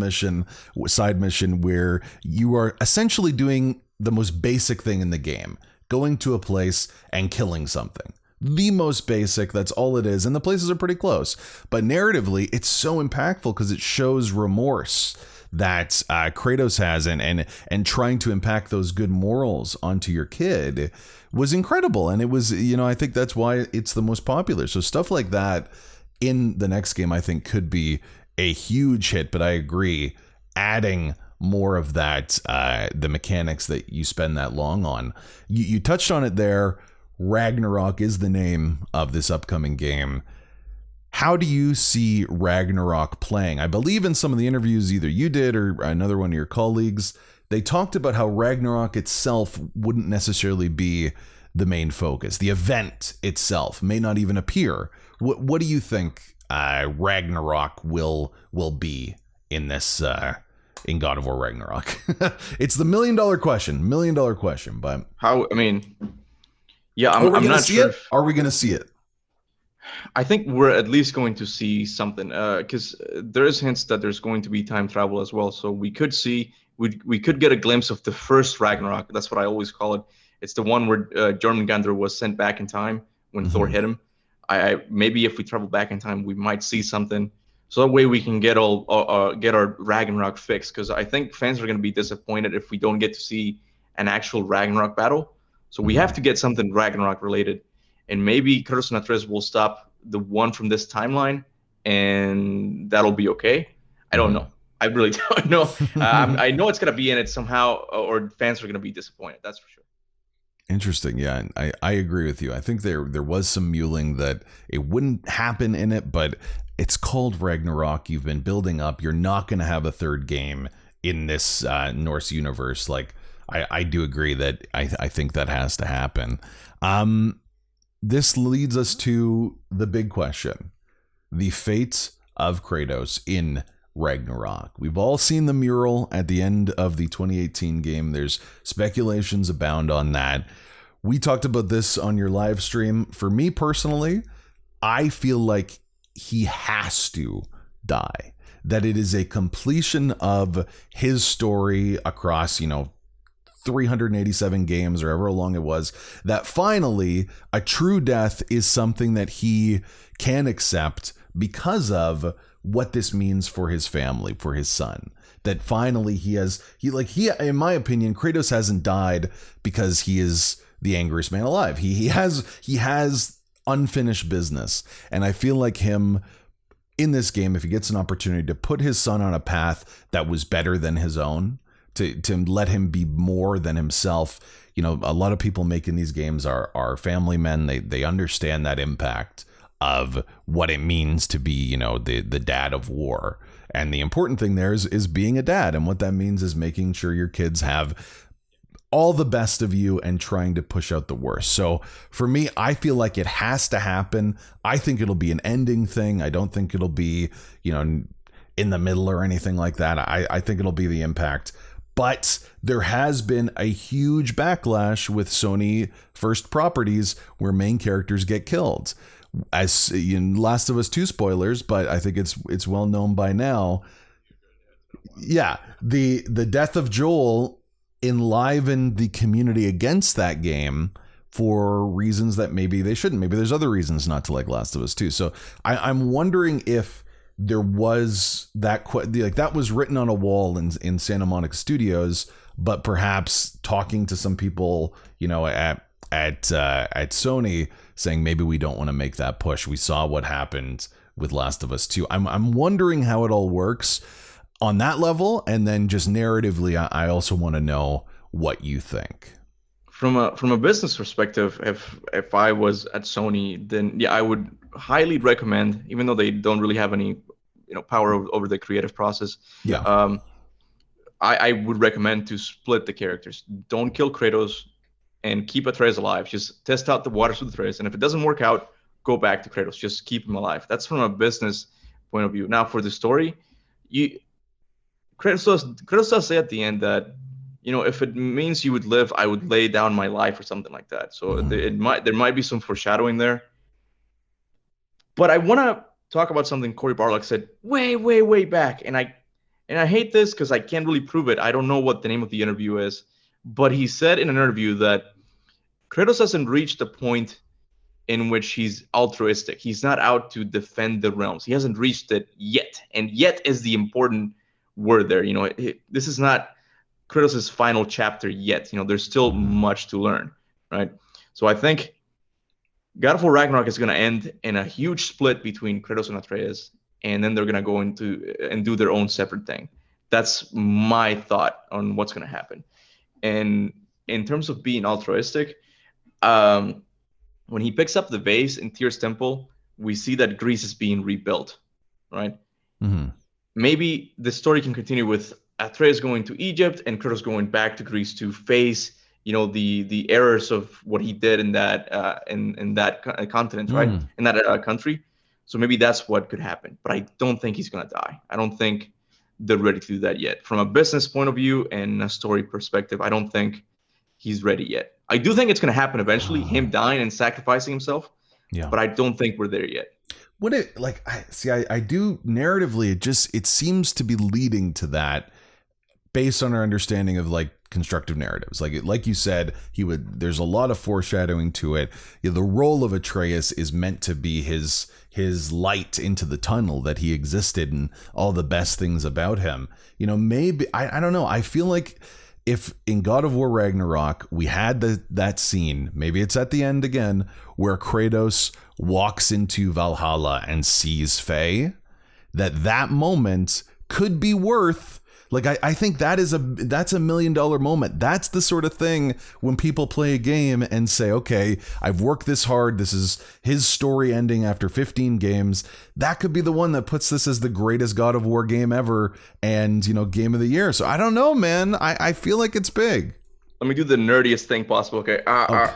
side mission, where you are essentially doing the most basic thing in the game, going to a place and killing something. The most basic, that's all it is, and the places are pretty close. But narratively, it's so impactful because it shows remorse that Kratos has, and trying to impact those good morals onto your kid was incredible. And it was, I think that's why it's the most popular. So stuff like that in the next game, I think, could be a huge hit. But I agree, adding more of that, the mechanics that you spend that long on. You touched on it there. Ragnarok is the name of this upcoming game. How do you see Ragnarok playing? I believe in some of the interviews either you did or another one of your colleagues, they talked about how Ragnarok itself wouldn't necessarily be the main focus. The event itself may not even appear. What do you think Ragnarok will be in this in God of War Ragnarok? It's the $1 million question, but yeah, I'm not sure. Are we going to see it? I think we're at least going to see something, because there is hints that there's going to be time travel as well. So we could get a glimpse of the first Ragnarok. That's what I always call it. It's the one where Jormungandr was sent back in time when Thor hit him. Maybe if we travel back in time, we might see something. So that way we can get our Ragnarok fixed. Because I think fans are going to be disappointed if we don't get to see an actual Ragnarok battle. So we have to get something Ragnarok related, and maybe Kratos and Atreus will stop the one from this timeline, and that'll be okay. I don't know. I really don't know. I know it's going to be in it somehow, or fans are going to be disappointed. That's for sure. Interesting. Yeah, I agree with you. I think there was some mulling that it wouldn't happen in it, but it's called Ragnarok. You've been building up. You're not going to have a third game in this Norse universe. Like, I do agree that I think that has to happen. This leads us to the big question: the fate of Kratos in Ragnarok. We've all seen the mural at the end of the 2018 game. There's speculations abound on that. We talked about this on your live stream. For me personally, I feel like he has to die. That it is a completion of his story across, 387 games or however long it was, that finally a true death is something that he can accept because of what this means for his family, for his son. That finally he in my opinion, Kratos hasn't died because he is the angriest man alive. He has unfinished business. And I feel like him in this game, if he gets an opportunity to put his son on a path that was better than his own, to let him be more than himself. A lot of people making these games are family men. They understand that impact of what it means to be, the dad of war. And the important thing there is being a dad. And what that means is making sure your kids have all the best of you and trying to push out the worst. So for me, I feel like it has to happen. I think it'll be an ending thing. I don't think it'll be, in the middle or anything like that. I think it'll be the impact. But there has been a huge backlash with Sony first properties where main characters get killed. As Last of Us 2 spoilers, but I think it's well known by now. Yeah, the death of Joel enlivened the community against that game for reasons that maybe they shouldn't. Maybe there's other reasons not to like Last of Us 2. So I'm wondering if there was that was written on a wall in Santa Monica Studios, but perhaps talking to some people, at Sony, saying maybe we don't want to make that push. We saw what happened with Last of Us 2. I'm wondering how it all works on that level, and then just narratively, I also want to know what you think. From a business perspective, if I was at Sony, then yeah, I would highly recommend, even though they don't really have any power over the creative process. Yeah. I would recommend to split the characters. Don't kill Kratos and keep Atreus alive. Just test out the waters with Atreus, and if it doesn't work out, go back to Kratos. Just keep him alive. That's from a business point of view. Now for the story, Kratos does say at the end that, if it means you would live, I would lay down my life or something like that. So there might be some foreshadowing there. But I want to talk about something Cory Barlog said way back, and I hate this because I can't really prove it. I don't know what the name of the interview is, but he said in an interview that Kratos hasn't reached the point in which he's altruistic. He's not out to defend the realms. He hasn't reached it yet, and yet is the important word there. This is not Kratos' final chapter yet. There's still much to learn, right? So I think God of War Ragnarok is going to end in a huge split between Kratos and Atreus, and then they're going to go into and do their own separate thing. That's my thought on what's going to happen. And in terms of being altruistic, when he picks up the vase in Tyr's temple, we see that Greece is being rebuilt, right? Mm-hmm. Maybe the story can continue with Atreus going to Egypt and Kratos going back to Greece to face, the errors of what he did in that in that continent, right? In that country. So maybe that's what could happen. But I don't think he's gonna die. I don't think they're ready to do that yet. From a business point of view and a story perspective, I don't think he's ready yet. I do think it's gonna happen eventually, him dying and sacrificing himself. Yeah. But I don't think we're there yet. I do narratively, it seems to be leading to that based on our understanding of constructive narratives. Like you said, there's a lot of foreshadowing to it. The role of Atreus is meant to be his light into the tunnel that he existed and all the best things about him. Maybe I don't know. I feel like if in God of War Ragnarok we had that scene, maybe it's at the end again, where Kratos walks into Valhalla and sees Faye, that moment could be worth. I think that's a $1 million moment. That's the sort of thing when people play a game and say, okay, I've worked this hard. This is his story ending after 15 games. That could be the one that puts this as the greatest God of War game ever and, game of the year. So I don't know, man. I feel like it's big. Let me do the nerdiest thing possible. Okay.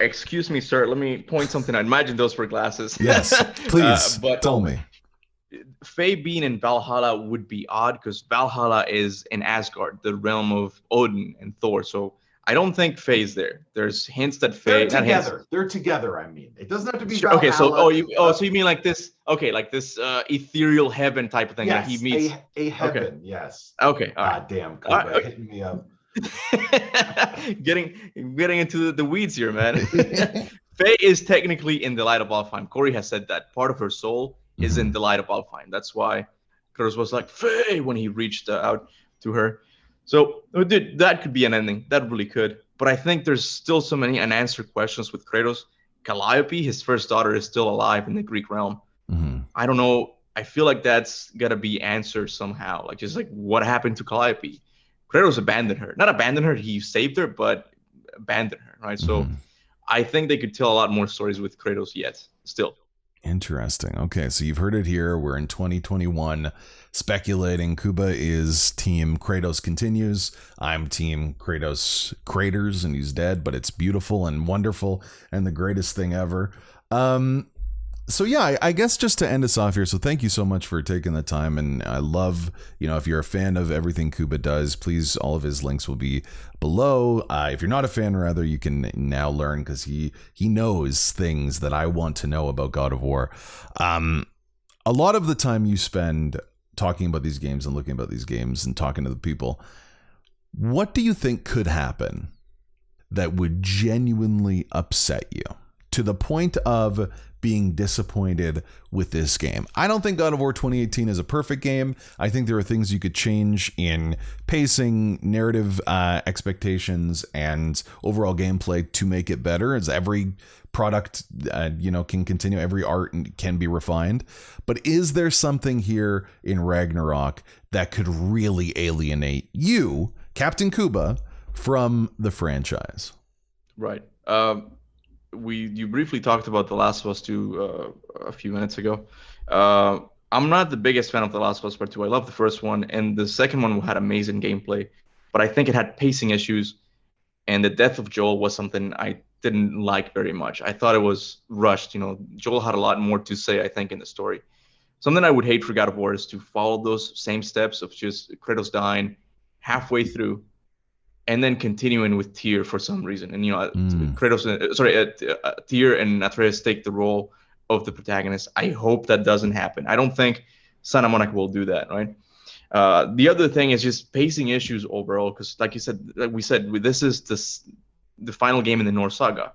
Excuse me, sir. Let me point something out. Imagine those for glasses. Yes, please. Tell me. Faye being in Valhalla would be odd because Valhalla is in Asgard, the realm of Odin and Thor. So I don't think Faye's there. There's hints that Faye. They're together. They're together. I mean, it doesn't have to be. Sure, okay, so so you mean like this? Okay, like this ethereal heaven type of thing. Yes, that he meets a heaven. Okay. Yes. Okay. All right. God damn, Kuba, hitting me up. getting into the weeds here, man. Faye is technically in the light of Alfheim. Corey has said that part of her soul is in the light of Alfheim. That's why Kratos was like Faye when he reached out to her. So dude, that could be an ending. That really could. But I think there's still so many unanswered questions with Kratos. Calliope, his first daughter, is still alive in the Greek realm. I don't know. I feel like that's gotta be answered somehow. Just what happened to Calliope? Kratos abandoned her. Not abandoned her, he saved her, but abandoned her, right? So I think they could tell a lot more stories with Kratos yet, still. Interesting. Okay, so you've heard it here. We're in 2021 speculating. Kuba is team Kratos continues. I'm team Kratos craters and he's dead, but it's beautiful and wonderful and the greatest thing ever. So yeah, I guess just to end us off here, so thank you so much for taking the time, and I love, if you're a fan of everything Kuba does, please, all of his links will be below. If you're not a fan, rather, you can now learn, because he knows things that I want to know about God of War. A lot of the time you spend talking about these games and looking about these games and talking to the people, what do you think could happen that would genuinely upset you to the point of being disappointed with this game? I don't think God of War 2018 is a perfect game. I think there are things you could change in pacing, narrative expectations, and overall gameplay to make it better, as every product can continue, every art can be refined. But is there something here in Ragnarok that could really alienate you, Captain Kuba, from the franchise? Right. You briefly talked about The Last of Us 2 a few minutes ago. I'm not the biggest fan of The Last of Us Part 2. I love the first one, and the second one had amazing gameplay, but I think it had pacing issues, and the death of Joel was something I didn't like very much. I thought it was rushed. Joel had a lot more to say, I think, in the story. Something I would hate for God of War is to follow those same steps of just Kratos dying halfway through, and then continuing with Tyr for some reason. And, Kratos, Tyr and Atreus take the role of the protagonist. I hope that doesn't happen. I don't think Santa Monica will do that, right? The other thing is just pacing issues overall, because like we said, this is the final game in the Norse saga.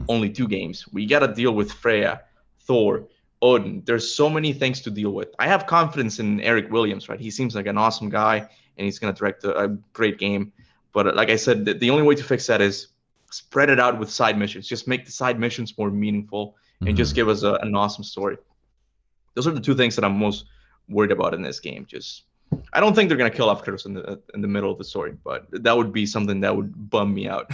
Only 2 games. We got to deal with Freya, Thor, Odin. There's so many things to deal with. I have confidence in Eric Williams, right? He seems like an awesome guy, and he's going to direct a great game. But like I said, the only way to fix that is spread it out with side missions. Just make the side missions more meaningful and just give us an awesome story. Those are the 2 things that I'm most worried about in this game. I don't think they're going to kill off Kratos in the middle of the story, but that would be something that would bum me out.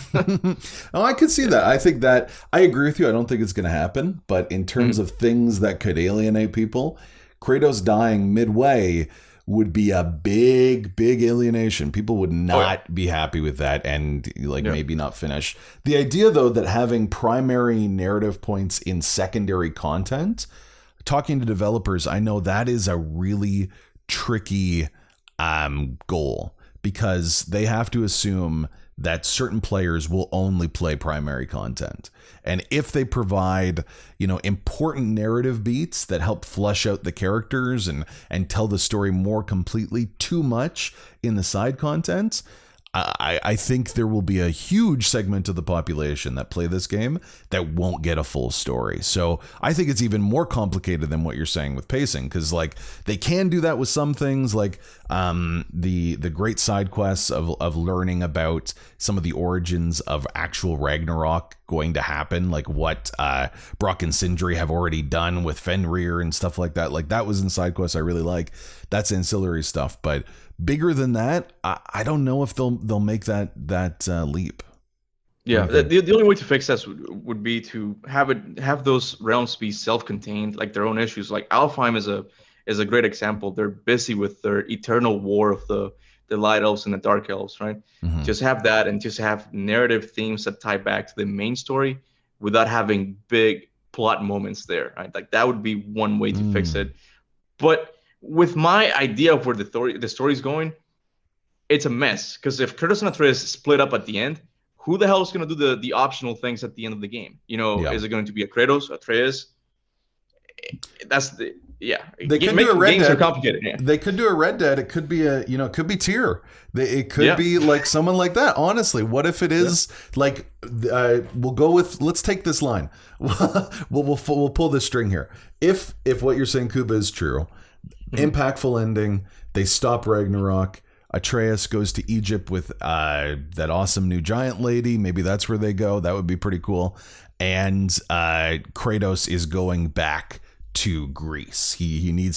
Oh, I could see that. I think that I agree with you. I don't think it's going to happen. But in terms of things that could alienate people, Kratos dying midway would be a big alienation. People would not be happy with that, and maybe not finish. The idea, though, that having primary narrative points in secondary content, talking to developers, I know that is a really tricky goal, because they have to assume that certain players will only play primary content. And if they provide, important narrative beats that help flesh out the characters and tell the story more completely, too much in the side content, I think there will be a huge segment of the population that play this game that won't get a full story. So I think it's even more complicated than what you're saying with pacing, because like they can do that with some things, like the great side quests of learning about some of the origins of actual Ragnarok going to happen, like what Brock and Sindri have already done with Fenrir and stuff like that. Like that was in side quests I really like. That's ancillary stuff, but bigger than that, I don't know if they'll make that leap. Yeah, the only way to fix this would be to have those realms be self-contained, like their own issues. Like Alfheim is a great example. They're busy with their eternal war of the light elves and the dark elves, right? Mm-hmm. Just have that, and just have narrative themes that tie back to the main story without having big plot moments there, right? Like that would be one way to fix it. But with my idea of where the story's going, it's a mess. Because if Kratos and Atreus split up at the end, who the hell is going to do the optional things at the end of the game? You know, is it going to be a Kratos, Atreus? That's the They could do a Red games Dead. Are complicated. Yeah. They could do a Red Dead. It could be it could be Tyr. It could be like someone like that. Honestly, what if it is like we'll go with, let's take this line. we'll pull this string here. If what you're saying, Kuba, is true, impactful ending. They stop Ragnarok. Atreus goes to Egypt with that awesome new giant lady. Maybe that's where they go. That would be pretty cool. And Kratos is going back to Greece. He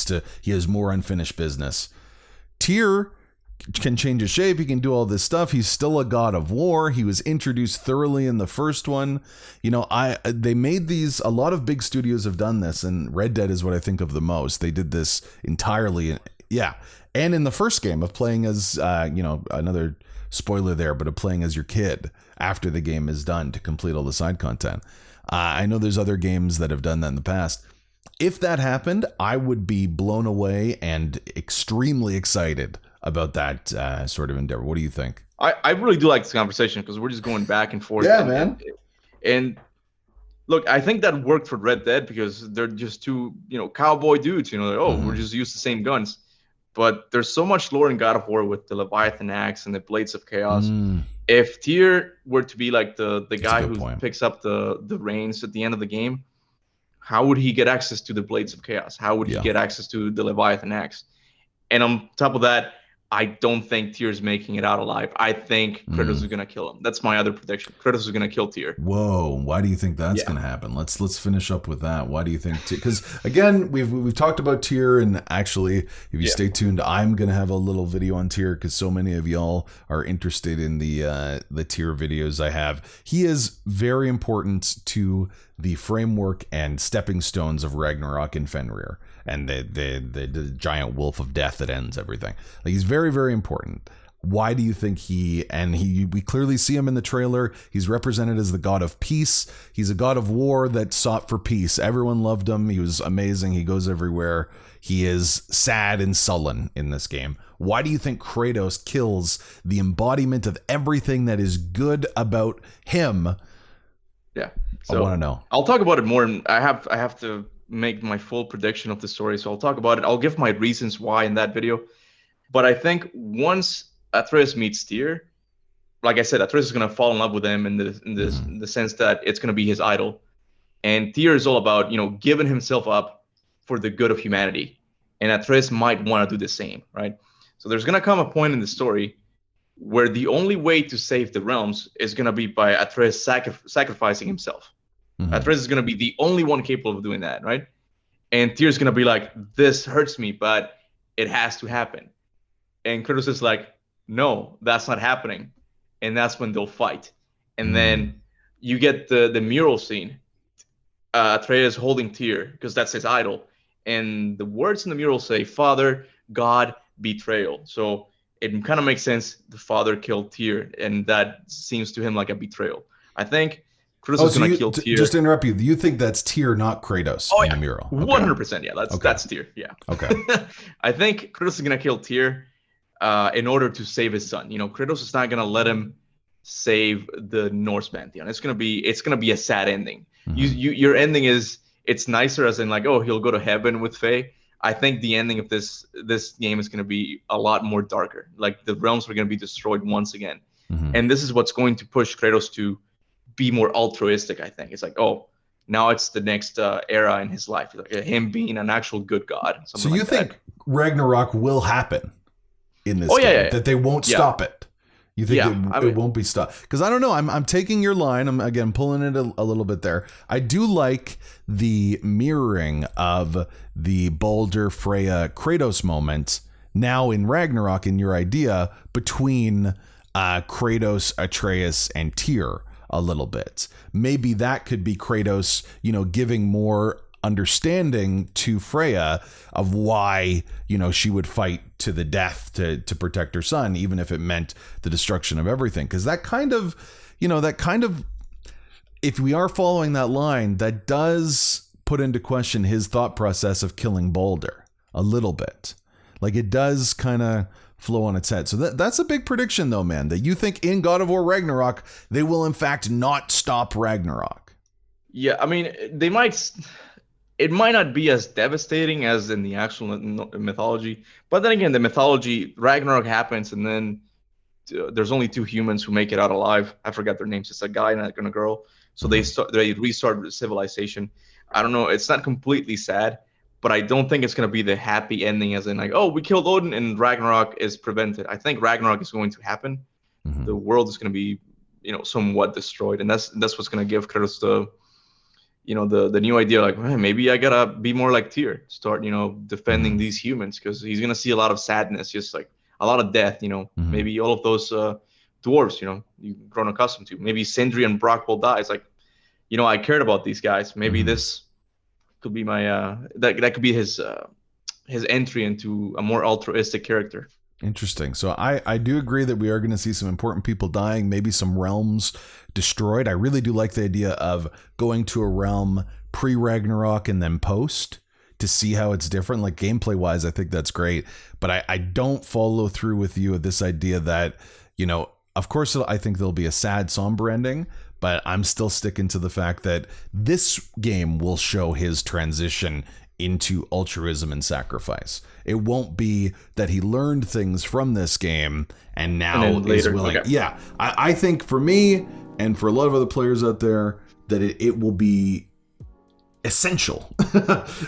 has more unfinished business. Tyr can change his shape. He can do all this stuff. He's still a god of war. He was introduced thoroughly in the first one. You know, they made these, a lot of big studios have done this, and Red Dead is what I think of the most. They did this entirely. Yeah. And in the first game of playing as, another spoiler there, but of playing as your kid after the game is done to complete all the side content. I know there's other games that have done that in the past. If that happened, I would be blown away and extremely excited about that sort of endeavor. What do you think? I really do like this conversation because we're just going back and forth. Yeah, man. And look, I think that worked for Red Dead because they're just two, cowboy dudes. We're just used to the same guns. But there's so much lore in God of War with the Leviathan axe and the Blades of Chaos. If Tyr were to be like the guy who picks up the reins at the end of the game, how would he get access to the Blades of Chaos? How would he get access to the Leviathan axe? And on top of that, I don't think Tyr's making it out alive. I think Kratos is gonna kill him. That's my other prediction. Kratos is gonna kill Tyr. Whoa! Why do you think that's gonna happen? Let's finish up with that. Why do you think? Because again, we've talked about Tyr, and actually, if you stay tuned, I'm gonna have a little video on Tyr because so many of y'all are interested in the Tyr videos I have. He is very important to the framework and stepping stones of Ragnarok and Fenrir, and the giant wolf of death that ends everything. Like, he's very, very important. Why do you think we clearly see him in the trailer. He's represented as the god of peace. He's a god of war that sought for peace. Everyone loved him. He was amazing. He goes everywhere. He is sad and sullen in this game. Why do you think Kratos kills the embodiment of everything that is good about him? Yeah. So, I want to know. I'll talk about it more. And I have to make my full prediction of the story. So I'll talk about it. I'll give my reasons why in that video. But I think once Atreus meets Tyr, like I said, Atreus is going to fall in love with him in the sense that it's going to be his idol. And Tyr is all about, giving himself up for the good of humanity. And Atreus might want to do the same, right? So there's going to come a point in the story where the only way to save the realms is going to be by Atreus sacrificing himself. Atreus is going to be the only one capable of doing that, right? And Tyr's going to be like, this hurts me, but it has to happen. And Kratos is like, no, that's not happening. And that's when they'll fight. And then you get the mural scene. Atreus holding Tyr, because that's his idol. And the words in the mural say, Father, God, betrayal. So it kind of makes sense the father killed Tyr, and that seems to him like a betrayal. I think Kratos is going to kill Tyr. Just to interrupt you, you think that's Tyr, not Kratos in the mural? 100%. Yeah, that's Tyr. Yeah. Okay. I think Kratos is going to kill Tyr in order to save his son. Kratos is not going to let him save the Norse pantheon. It's going to be a sad ending. Your ending is, it's nicer as in like, oh, he'll go to heaven with Faye. I think the ending of this game is going to be a lot more darker. Like, the realms are going to be destroyed once again. And this is what's going to push Kratos to be more altruistic, I think. It's like, oh, now it's the next era in his life, like him being an actual good god. So you think Ragnarok will happen in this game? Yeah. That they won't stop it? You think it won't be stopped? Because I don't know. I'm taking your line. I'm again pulling it a little bit there. I do like the mirroring of the Baldur, Freya, Kratos moment now in Ragnarok in your idea between Kratos, Atreus, and Tyr a little bit. Maybe that could be Kratos, giving more understanding to Freya of why, she would fight to the death to protect her son, even if it meant the destruction of everything. Because that kind of, if we are following that line, that does put into question his thought process of killing Baldur a little bit. Like it does kind of flow on its head. So that's a big prediction though, man, that you think in God of War Ragnarok, they will in fact not stop Ragnarok. Yeah, I mean, it might not be as devastating as in the actual mythology, but then again, the mythology, Ragnarok happens and then there's only 2 humans who make it out alive. I forgot their names. It's a guy and a girl. So they restart civilization. I don't know. It's not completely sad, but I don't think it's going to be the happy ending as in like, oh, we killed Odin and Ragnarok is prevented. I think Ragnarok is going to happen. The world is going to be, somewhat destroyed. And that's what's going to give Kratos the new idea, like, hey, maybe I got to be more like Tyr, start, defending these humans, because he's going to see a lot of sadness, just like a lot of death, maybe all of those dwarves, you've grown accustomed to. Maybe Sindri and Brock will die. It's like, I cared about these guys. Maybe this could be my that could be his entry into a more altruistic character. Interesting. So I do agree that we are going to see some important people dying, maybe some realms destroyed. I really do like the idea of going to a realm pre-Ragnarok and then post to see how it's different. Like gameplay wise, I think that's great. But I don't follow through with you with this idea that, of course, I think there'll be a sad, somber ending, but I'm still sticking to the fact that this game will show his transition into altruism and sacrifice. It won't be that he learned things from this game and now is willing. Okay. Yeah, I think for me and for a lot of other players out there that it will be essential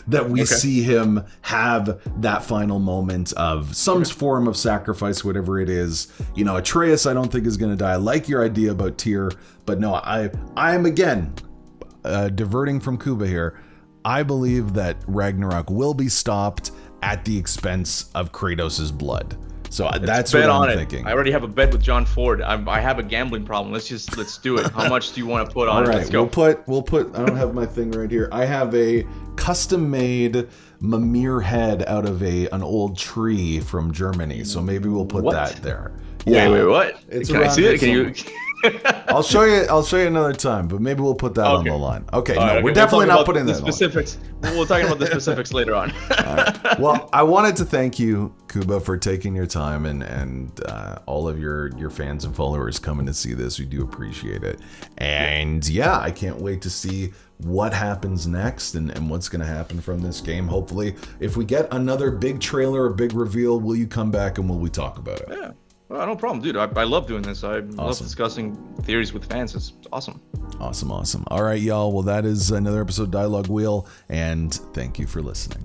that we see him have that final moment of some form of sacrifice, whatever it is. Atreus, I don't think is going to die. I like your idea about Tyr, but no, I'm again diverting from Kuba here. I believe that Ragnarok will be stopped at the expense of Kratos' blood. So that's what I'm thinking. I already have a bet with John Ford. I have a gambling problem. Let's do it. How much do you want to put on it? Let's go. We'll put. I don't have my thing right here. I have a custom-made Mimir head out of an old tree from Germany. So maybe we'll put that there. Yeah. Wait, what? Can I see it? Can you? I'll show you another time, but maybe we'll put that on the line. Okay, we're definitely not putting that specifics. We'll talk about the specifics later on. All right. Well, I wanted to thank you, Kuba, for taking your time and all of your fans and followers coming to see this. We do appreciate it. And yeah, I can't wait to see what happens next and what's going to happen from this game. Hopefully, if we get another big trailer or big reveal, will you come back and will we talk about it? Yeah. Well, no problem, dude. I love doing this. I love discussing theories with fans. It's awesome. Awesome. All right, y'all. Well, that is another episode of Dialogue Wheel, and thank you for listening.